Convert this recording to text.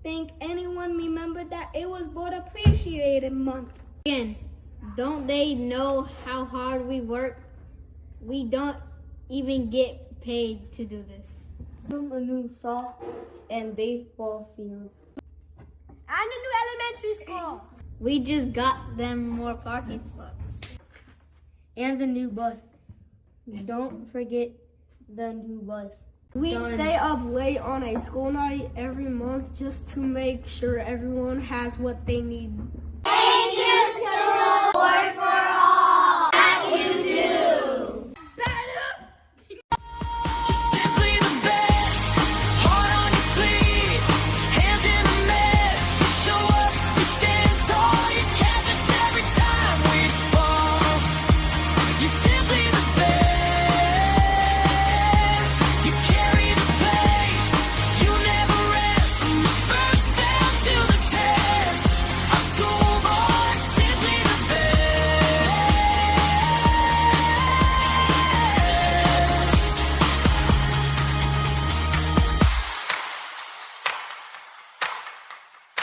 Think anyone remembered that it was Board Appreciation Month? Again, don't they know how hard we work? We don't even get paid to do this. A new softball and baseball field. And a new elementary school. We just got them more parking spots. And the new bus. Don't forget the new bus. We stay up late on a school night every month just to make sure everyone has what they need.